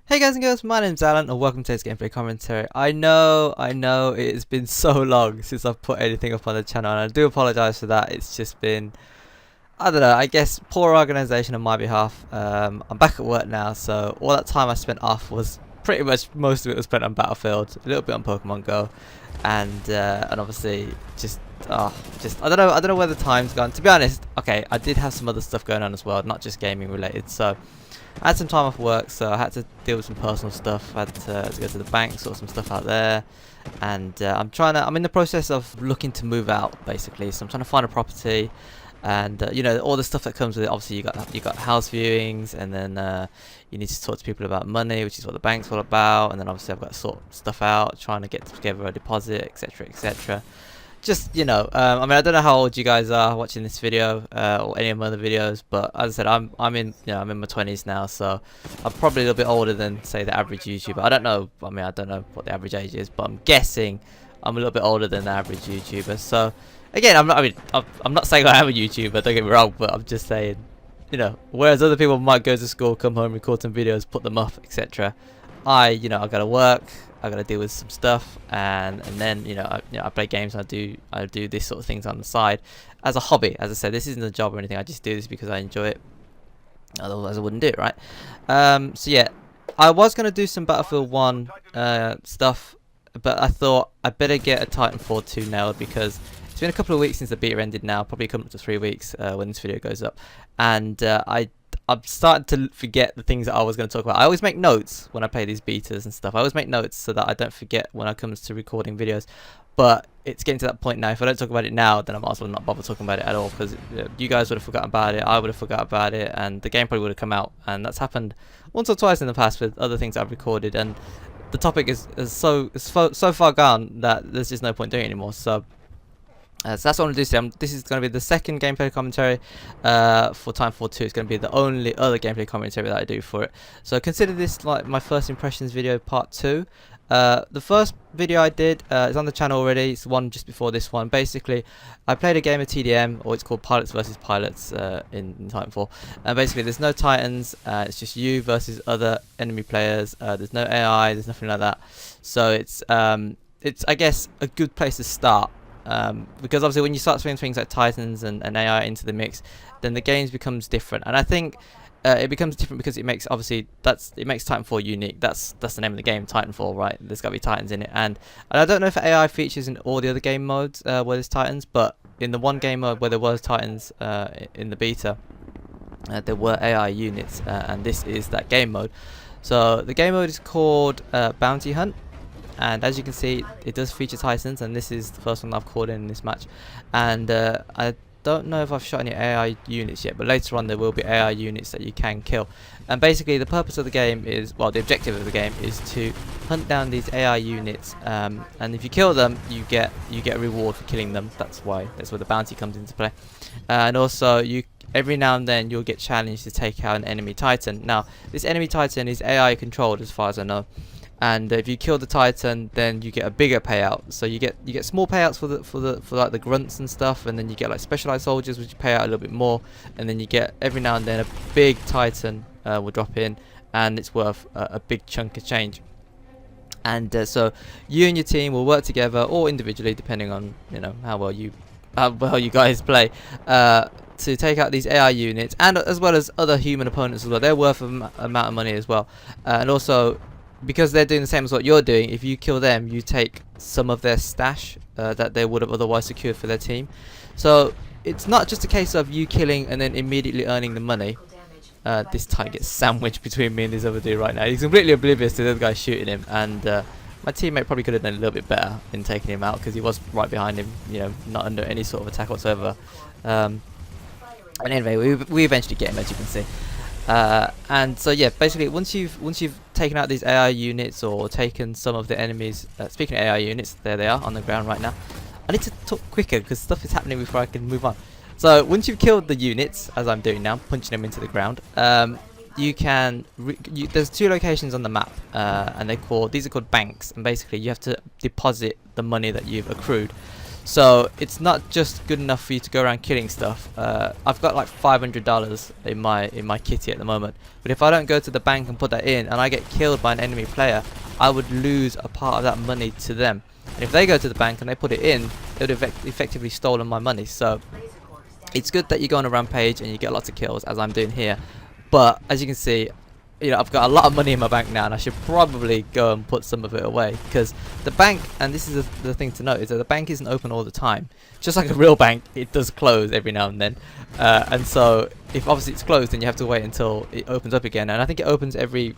Hey guys and girls, my name's Alan and welcome to today's gameplay commentary. I know it has been so long since I've put anything up on the channel and I do apologise for that. It's just been, I don't know, I guess poor organisation on my behalf. I'm back at work now, so all that time I spent off was pretty much, most of it was spent on Battlefield, a little bit on Pokemon Go, and obviously just I don't know where the time's gone. To be honest, okay, I did have some other stuff going on as well, not just gaming related, so I had some time off work, so I had to deal with some personal stuff. I had to go to the bank, sort some stuff out there, and I'm in the process of looking to move out, basically. So I'm trying to find a property, and you know, all the stuff that comes with it. Obviously, you got house viewings, and then you need to talk to people about money, which is what the bank's all about. And then obviously I've got to sort stuff out, trying to get together a deposit, etc., etc. Just, you know, I mean, I don't know how old you guys are watching this video or any of my other videos, but as I said, I'm in my 20s now, so I'm probably a little bit older than, say, the average YouTuber. I don't know. I mean, I don't know what the average age is, but I'm guessing I'm a little bit older than the average YouTuber. So again, I'm not saying I am a YouTuber, don't get me wrong, but I'm just saying, you know, whereas other people might go to school, come home, record some videos, put them up, etc. I gotta work, I gotta deal with some stuff, and then I play games. And I do this sort of things on the side as a hobby. As I said, this isn't a job or anything. I just do this because I enjoy it. Otherwise, I wouldn't do it, right? So yeah, I was gonna do some Battlefield 1 stuff, but I thought I better get a Titanfall 2 nailed because it's been a couple of weeks since the beta ended now. Probably coming up to 3 weeks when this video goes up, and I'm starting to forget the things that I was going to talk about. I always make notes when I play these betas and stuff. I always make notes so that I don't forget when it comes to recording videos. But it's getting to that point now. If I don't talk about it now, then I might as well not bother talking about it at all, because you guys would have forgotten about it, I would have forgotten about it, and the game probably would have come out. And that's happened once or twice in the past with other things I've recorded, and the topic is so far gone that there's just no point doing it anymore. So that's what I'm going to do today. This is going to be the second gameplay commentary for Titanfall 2. It's going to be the only other gameplay commentary that I do for it. So consider this like my first impressions video part 2. The first video I did is on the channel already. It's the one just before this one. Basically, I played a game of TDM, or it's called Pilots versus Pilots in Titanfall. And basically, there's no Titans. It's just you versus other enemy players. There's no AI. There's nothing like that. So it's I guess a good place to start. Because obviously when you start throwing things like Titans and AI into the mix, then the games becomes different, and I think it becomes different because it makes Titanfall unique. That's the name of the game, Titanfall, right? There's got to be Titans in it, and I don't know if AI features in all the other game modes where there's Titans, but in the one game mode where there was Titans in the beta, there were AI units, and this is that game mode. So the game mode is called Bounty Hunt. And as you can see, it does feature Titans, and this is the first one I've called in this match. And I don't know if I've shot any AI units yet, but later on there will be AI units that you can kill. And basically the purpose of the game is, well, the objective of the game is to hunt down these AI units, and if you kill them, you get a reward for killing them. That's where the bounty comes into play. And also every now and then you'll get challenged to take out an enemy Titan. Now this enemy Titan is AI controlled as far as I know. And if you kill the Titan, then you get a bigger payout. So you get small payouts for like the grunts and stuff, and then you get like specialized soldiers, which pay out a little bit more, and then you get every now and then a big Titan will drop in, and it's worth a big chunk of change. And so you and your team will work together or individually, depending on how well you guys play, to take out these AI units, and as well as other human opponents as well. They're worth an amount of money as well, and also, because they're doing the same as what you're doing, if you kill them, you take some of their stash that they would have otherwise secured for their team. So it's not just a case of you killing and then immediately earning the money. This Titan gets sandwiched between me and this other dude right now. He's completely oblivious to the other guy shooting him, and my teammate probably could have done a little bit better in taking him out, because he was right behind him, not under any sort of attack whatsoever. And anyway, we eventually get him, as you can see. And so yeah, basically once you've taken out these AI units or taken some of the enemies, speaking of AI units, there they are on the ground right now. I need to talk quicker because stuff is happening before I can move on. So once you've killed the units, as I'm doing now, punching them into the ground, you can there's 2 locations on the map, and these are called banks, and basically you have to deposit the money that you've accrued. So it's not just good enough for you to go around killing stuff. I've got like $500 in my kitty at the moment, but if I don't go to the bank and put that in, and I get killed by an enemy player, I would lose a part of that money to them. And if they go to the bank and they put it in, they would have effectively stolen my money. So it's good that you go on a rampage and you get lots of kills, as I'm doing here. But as you can see, you know, I've got a lot of money in my bank now, and I should probably go and put some of it away, because the bank, and this is the thing to note, is that the bank isn't open all the time. Just like a real bank, it does close every now and then, and so if obviously it's closed, then you have to wait until it opens up again. And I think it opens every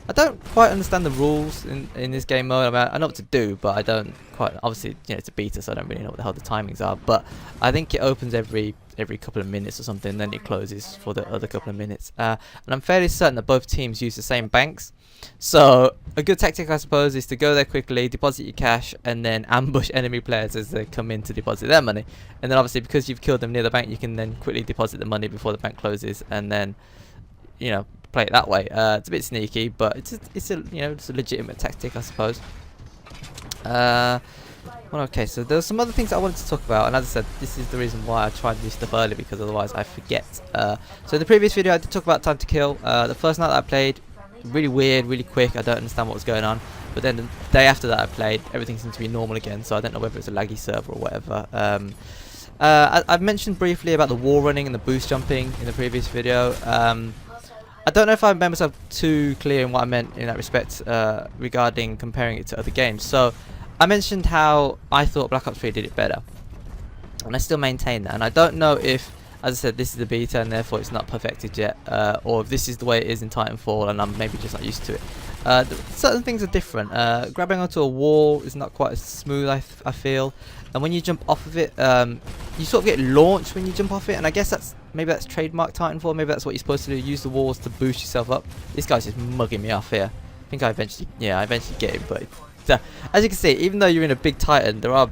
I don't quite understand the rules in this game mode. I mean, I know what to do, but I don't quite. Obviously, you know, it's a beta, so I don't really know what the hell the timings are. But I think it opens every couple of minutes or something, then it closes for the other couple of minutes. And I'm fairly certain that both teams use the same banks. So a good tactic, I suppose, is to go there quickly, deposit your cash, and then ambush enemy players as they come in to deposit their money. And then obviously, because you've killed them near the bank, you can then quickly deposit the money before the bank closes, and then, you know, play it that way. It's a bit sneaky, but it's a you know, it's a legitimate tactic, I suppose. Well, okay, so there's some other things I wanted to talk about, and as I said, this is the reason why I try to do stuff early, because otherwise I forget. So in the previous video I did talk about time to kill. The first night that I played, really weird, really quick, I don't understand what was going on. But then the day after that I played, everything seemed to be normal again, so I don't know whether it's a laggy server or whatever. I've mentioned briefly about the wall running and the boost jumping in the previous video. I don't know if I made myself too clear in what I meant in that respect, regarding comparing it to other games. So I mentioned how I thought Black Ops 3 did it better, and I still maintain that. And I don't know if, as I said, this is the beta and therefore it's not perfected yet, or if this is the way it is in Titanfall and I'm maybe just not used to it. Certain things are different. Grabbing onto a wall is not quite as smooth, I feel, and when you jump off of it, you sort of get launched when you jump off it, and I guess maybe that's trademark Titanfall. Maybe that's what you're supposed to do, use the walls to boost yourself up. This guy's just mugging me off here. I think I eventually get him, but as you can see, even though you're in a big Titan, there are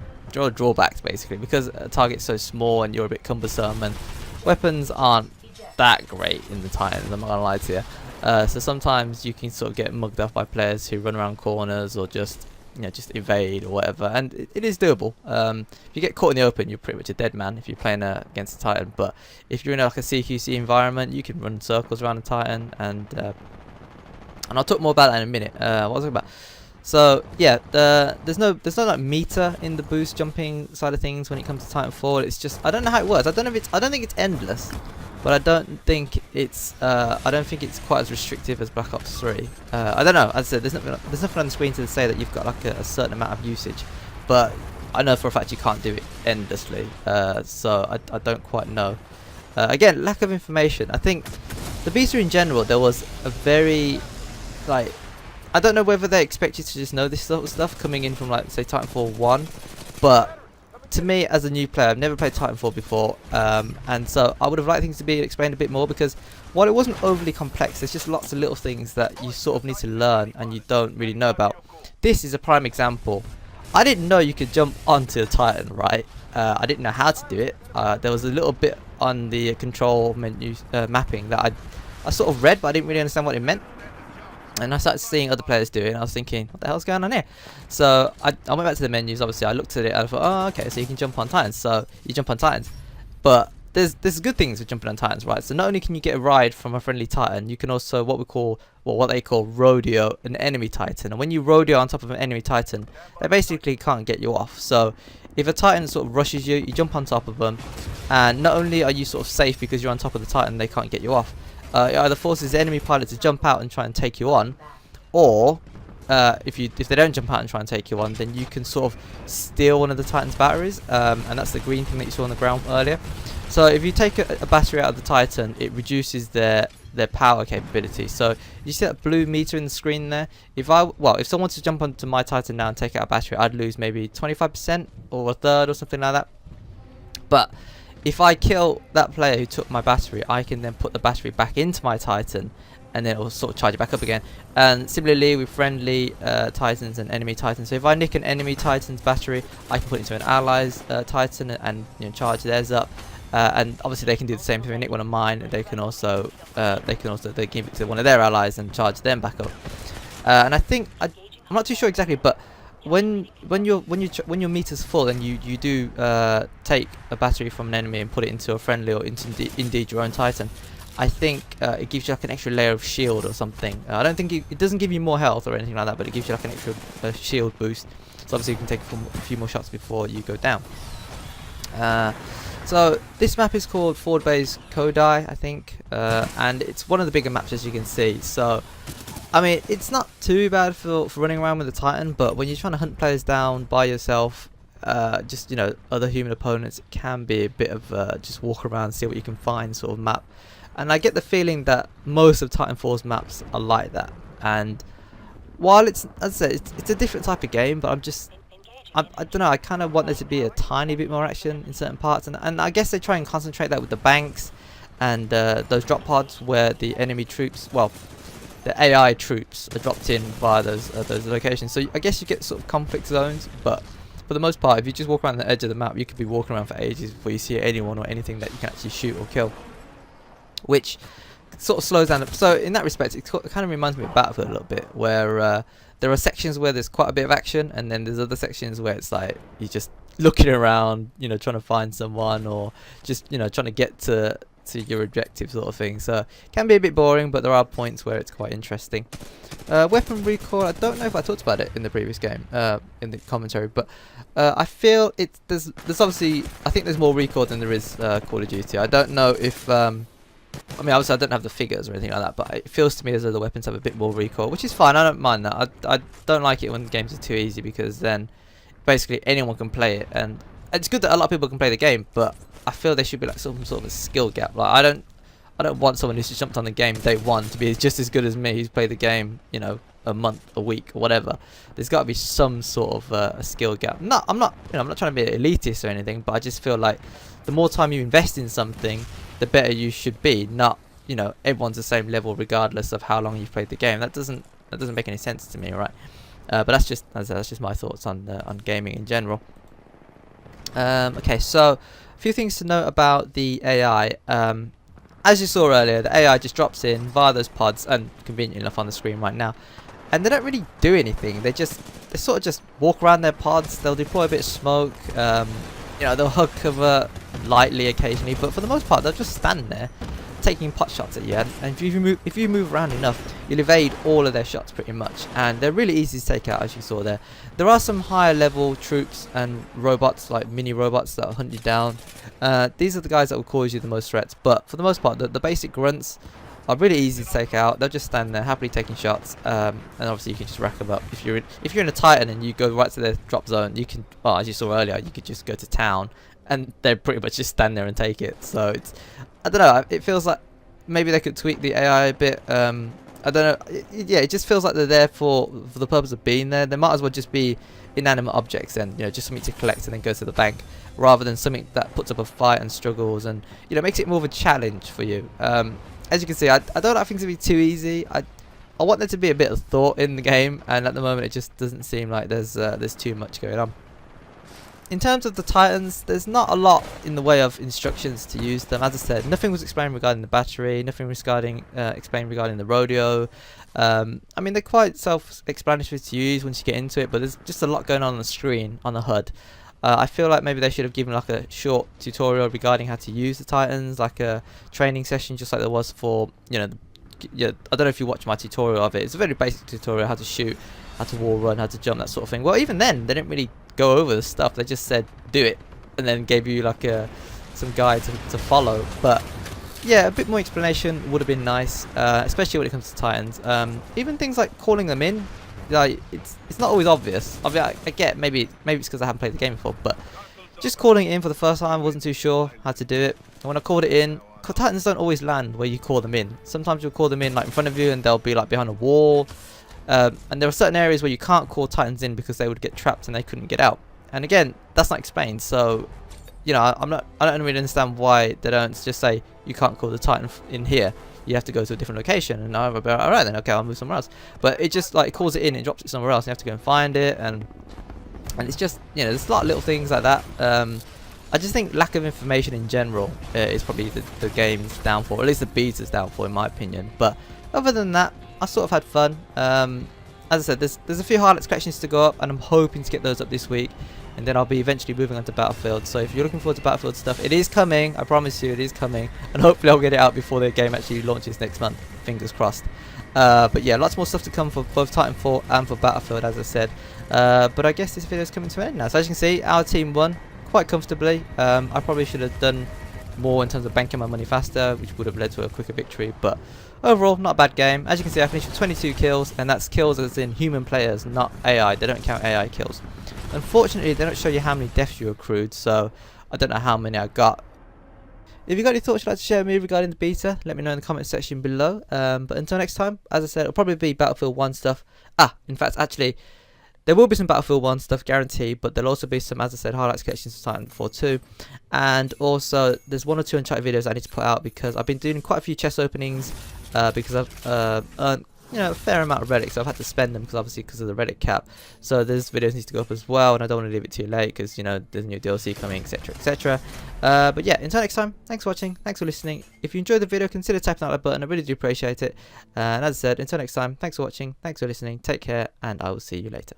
drawbacks basically, because a target's so small and you're a bit cumbersome, and weapons aren't that great in the Titans, I'm not gonna lie to you. So sometimes you can sort of get mugged off by players who run around corners or just, you know, just evade or whatever, and it is doable. If you get caught in the open, you're pretty much a dead man if you're playing against a Titan. But if you're in like a CQC environment, you can run circles around a Titan, and I'll talk more about that in a minute. What was I talking about? So yeah, there's no like meter in the boost jumping side of things when it comes to Titanfall. It's just, I don't know how it works. I don't think it's endless, but I don't think it's quite as restrictive as Black Ops 3. I don't know. As I said, there's nothing on the screen to say that you've got like a certain amount of usage, but I know for a fact you can't do it endlessly. So I don't quite know. Again, lack of information. I think the beta in general, there was a very, like, I don't know whether they expect you to just know this sort of stuff coming in from, like, say, Titanfall 1, but to me, as a new player, I've never played Titanfall before, and so I would have liked things to be explained a bit more, because while it wasn't overly complex, there's just lots of little things that you sort of need to learn and you don't really know about. This is a prime example. I didn't know you could jump onto a Titan, right? I didn't know how to do it. There was a little bit on the control menu mapping that I sort of read, but I didn't really understand what it meant. And I started seeing other players do it, and I was thinking, what the hell's going on here? So I went back to the menus. Obviously I looked at it and I thought, oh, okay, so you can jump on Titans. So you jump on Titans, but there's good things with jumping on Titans, right? So not only can you get a ride from a friendly Titan, you can also what they call rodeo an enemy Titan. And when you rodeo on top of an enemy Titan, they basically can't get you off. So if a Titan sort of rushes you, you jump on top of them, and not only are you sort of safe because you're on top of the Titan, they can't get you off. It either forces the enemy pilot to jump out and try and take you on, or if they don't jump out and try and take you on, then you can sort of steal one of the Titan's batteries, and that's the green thing that you saw on the ground earlier. So if you take a battery out of the Titan, it reduces their power capability. So you see that blue meter in the screen there? If someone wants to jump onto my Titan now and take out a battery, I'd lose maybe 25% or a third or something like that. But if I kill that player who took my battery, I can then put the battery back into my Titan, and then it will sort of charge it back up again. And similarly with friendly Titans and enemy Titans. So if I nick an enemy Titan's battery, I can put it into an ally's Titan and, you know, charge theirs up. And obviously they can do the same thing. They nick one of mine, and they can also they give it to one of their allies and charge them back up. And I think I'm not too sure exactly, but when your meter's full and you do take a battery from an enemy and put it into a friendly or into indeed your own Titan, I think it gives you like an extra layer of shield or something. I don't think it doesn't give you more health or anything like that, but it gives you like an extra shield boost. So obviously you can take a few more shots before you go down. So this map is called Base Kodai, I think, and it's one of the bigger maps, as you can see. So I mean, it's not too bad for running around with a Titan, but when you're trying to hunt players down by yourself, just, you know, other human opponents, it can be a bit of just walk around, see what you can find sort of map. And I get the feeling that most of Titanfall's maps are like that. And while it's, as I said, it's a different type of game, but I don't know, I kind of want there to be a tiny bit more action in certain parts. And I guess they try and concentrate that with the banks and those drop pods where the enemy troops, well, the AI troops are dropped in via those locations. So I guess you get sort of conflict zones, but for the most part, if you just walk around the edge of the map, you could be walking around for ages before you see anyone or anything that you can actually shoot or kill, which sort of slows down. So in that respect, it kind of reminds me of Battlefield a little bit, where there are sections where there's quite a bit of action, and then there's other sections where it's like you're just looking around, you know, trying to find someone, or just, you know, trying to get to your objective sort of thing. So it can be a bit boring, but there are points where it's quite interesting. Weapon recoil, I don't know if I talked about it in the previous game, in the commentary, but I feel there's obviously, I think there's more recoil than there is Call of Duty. I don't know if I mean, obviously I don't have the figures or anything like that, but it feels to me as though the weapons have a bit more recoil, which is fine. I don't mind that. I don't like it when the games are too easy, because then basically anyone can play it, and it's good that a lot of people can play the game, but I feel there should be like some sort of a skill gap. Like I don't want someone who's just jumped on the game day one to be just as good as me, who's played the game, you know, a month, a week, or whatever. There's got to be some sort of a skill gap. I'm not, you know, I'm not trying to be elitist or anything, but I just feel like the more time you invest in something, the better you should be. Not, you know, everyone's the same level regardless of how long you've played the game. That doesn't make any sense to me, right? But that's just my thoughts on gaming in general. Okay, so a few things to note about the AI. As you saw earlier, the AI just drops in via those pods, and conveniently enough on the screen right now, and they don't really do anything. They sort of just walk around their pods. They'll deploy a bit of smoke. You know, they'll hug cover lightly occasionally, but for the most part, they'll just stand there, taking pot shots at you. And if you move around enough, you'll evade all of their shots pretty much. And they're really easy to take out, as you saw there. There are some higher level troops and robots, like mini robots, that will hunt you down. These are the guys that will cause you the most threats. But for the most part, the basic grunts are really easy to take out. They'll just stand there happily taking shots, and obviously you can just rack them up. If you're in a Titan and you go right to their drop zone, you can, well, as you saw earlier, you could just go to town, and they pretty much just stand there and take it. So it's, I don't know, it feels like maybe they could tweak the AI a bit. I don't know. Yeah, it just feels like they're there for the purpose of being there. They might as well just be inanimate objects, and, you know, just something to collect and then go to the bank, rather than something that puts up a fight and struggles, and, you know, makes it more of a challenge for you. As you can see, I don't like things to be too easy. I want there to be a bit of thought in the game, and at the moment it just doesn't seem like there's too much going on. In terms of the Titans, there's not a lot in the way of instructions to use them. As I said, nothing was explained regarding the battery, nothing explained regarding the rodeo. I mean, they're quite self-explanatory to use once you get into it, but there's just a lot going on the screen, on the HUD. I feel like maybe they should have given like a short tutorial regarding how to use the Titans, like a training session, just like there was for, you know, I don't know if you watch my tutorial of it. It's a very basic tutorial, how to shoot, how to wall run, how to jump, that sort of thing. Well, even then, they didn't really go over the stuff. They just said, do it, and then gave you like some guide to follow. But yeah, a bit more explanation would have been nice, especially when it comes to Titans. Even things like calling them in, like it's not always obvious. I mean, I get maybe it's because I haven't played the game before, but just calling it in for the first time, I wasn't too sure how to do it. And when I called it in, Titans don't always land where you call them in. Sometimes you'll call them in like in front of you, and they'll be like behind a wall. And there are certain areas where you can't call Titans in because they would get trapped and they couldn't get out. And again, that's not explained. So, you know, I don't really understand why they don't just say you can't call the Titan in here. You have to go to a different location. And I'll be like, all right then, okay, I'll move somewhere else. But it just like calls it in and drops it somewhere else. And you have to go and find it, and it's just, you know, there's a lot of little things like that. I just think lack of information in general is probably the game's downfall, or at least the beta's downfall in my opinion. But other than that, I sort of had fun. as I said, there's a few highlights collections to go up, and I'm hoping to get those up this week, and then I'll be eventually moving on to Battlefield. So if you're looking forward to Battlefield stuff, it is coming. I promise you, it is coming, and hopefully I'll get it out before the game actually launches next month. Fingers crossed. But yeah, lots more stuff to come for both Titanfall and for Battlefield, as I said. But I guess this video is coming to an end now. So as you can see, our team won quite comfortably. I probably should have done more in terms of banking my money faster, which would have led to a quicker victory, but overall not a bad game. As you can see, I finished with 22 kills, and that's kills as in human players, not AI. They don't count AI kills. Unfortunately, they don't show you how many deaths you accrued, so I don't know how many I got. If you got any thoughts you'd like to share with me regarding the beta, let me know in the comment section below. But until next time, as I said, it'll probably be Battlefield 1 stuff. In fact, actually, there will be some Battlefield 1 stuff guaranteed, but there'll also be some, as I said, highlights collections for Titanfall 2. And also, there's 1 or 2 Uncharted videos I need to put out because I've been doing quite a few chest openings because I've earned a fair amount of relics, so I've had to spend them because of the relic cap. So those videos need to go up as well, and I don't want to leave it too late because there's new DLC coming, etc, etc. But yeah, until next time, thanks for watching, thanks for listening. If you enjoyed the video, consider tapping that like button. I really do appreciate it. And as I said, until next time, thanks for watching, thanks for listening, take care, and I will see you later.